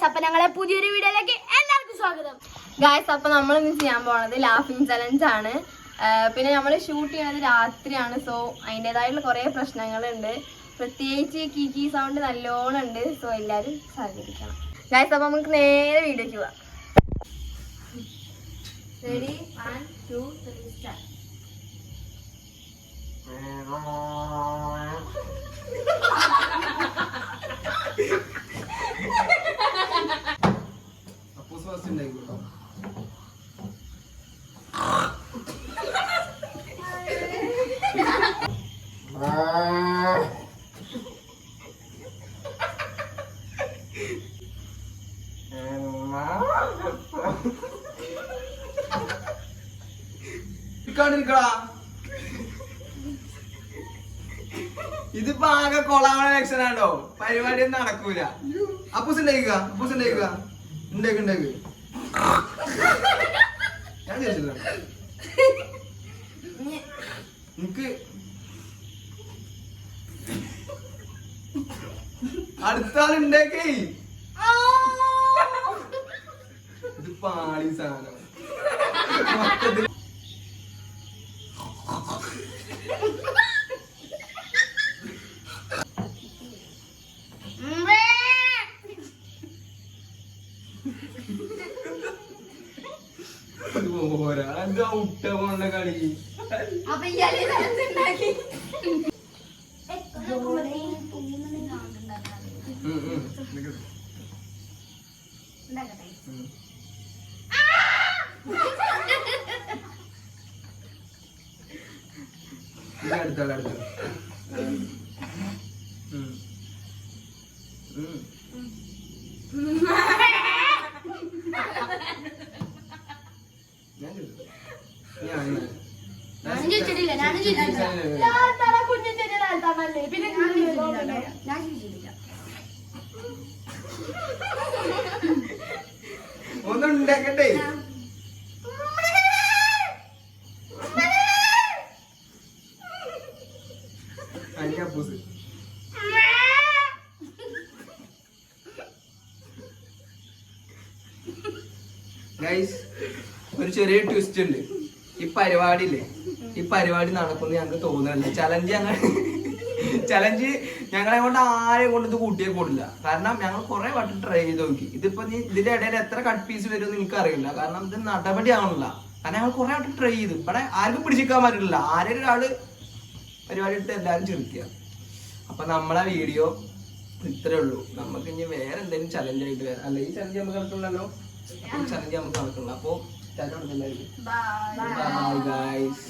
അപ്പൊ ഞങ്ങളെ പുതിയൊരു വീഡിയോയിലേക്ക് എല്ലാവർക്കും സ്വാഗതം. ഗായ്സ്, അപ്പൊ നമ്മൾ ഇന്ന് ചെയ്യാൻ പോണത് ലാഫിംഗ് ചലഞ്ച് ആണ്. പിന്നെ നമ്മൾ ഷൂട്ട് ചെയ്യണത് രാത്രിയാണ്. സോ അതിൻ്റെതായിട്ടുള്ള കുറേ പ്രശ്നങ്ങളുണ്ട്. പ്രത്യേകിച്ച് കീ സൗണ്ട് നല്ലോണം ഉണ്ട്. സോ എല്ലാവരും സഹകരിക്കണം. ഗായ്സ്, അപ്പൊ നമുക്ക് നേരെ വീഡിയോക്ക് പോവാം. Ready, 1 2 3 start. ഇതിപ്പോ ആകെ കൊളാവണ ലക്ഷണാണോ? പരിപാടി ഒന്നും നടക്കൂല. അപ്പൂസുണ്ടായിക്ക ഉണ്ടേക്ക് ഞാൻ ചോദിച്ചില്ല. നിനക്ക് അടുത്ത ആളുണ്ടേക്കേ. ഇത് പാളി സാധനം. എന്താ ഉട്ട പോണ്ട കളി. അപ്പൊ ഇയാളെ ഉണ്ടാക്കി അടുത്ത ഒന്നുണ്ടാക്കട്ടെ. അപ്പൂസ് ഗൈസ്, ഒരു ചെറിയ ട്വിസ്റ്റ് ഉണ്ട്. ഈ പരിപാടി നടക്കുമെന്ന് ഞങ്ങൾക്ക് തോന്നുന്നില്ല. ചലഞ്ച് ഞങ്ങളെ കൊണ്ട് ആരെയും കൊണ്ട് ഇത് കൂട്ടിയേ കൂടില്ല. കാരണം ഞങ്ങൾ കുറെ വട്ടം ട്രൈ ചെയ്ത് നോക്കി. ഇതിപ്പോ ഇതിന്റെ ഇടയിൽ എത്ര കട്ട് പീസ് വരുമെന്ന് എനിക്ക് അറിയില്ല. കാരണം ഇത് നടപടി ആവണില്ല. കാരണം ഞങ്ങൾ കുറെ വട്ടം ട്രൈ ചെയ്തു. ഇവിടെ ആർക്കും പിടിച്ചിരിക്കാൻ പറ്റില്ല. ആരെയും ഒരാള് പരിപാടി എടുത്ത് എല്ലാവരും ചിരിക്കുക. അപ്പൊ നമ്മളെ വീഡിയോ ഇത്രേ ഉള്ളൂ. നമുക്ക് ഇനി വേറെ എന്തെങ്കിലും ചലഞ്ച് ആയിട്ട് വരാം. അല്ല, ഈ ചലഞ്ച് നമുക്ക് നടക്കണല്ലോ. ചലഞ്ച് നമുക്ക് നടക്കണല്ലോ. അപ്പൊ ബൈ ഗൈസ്.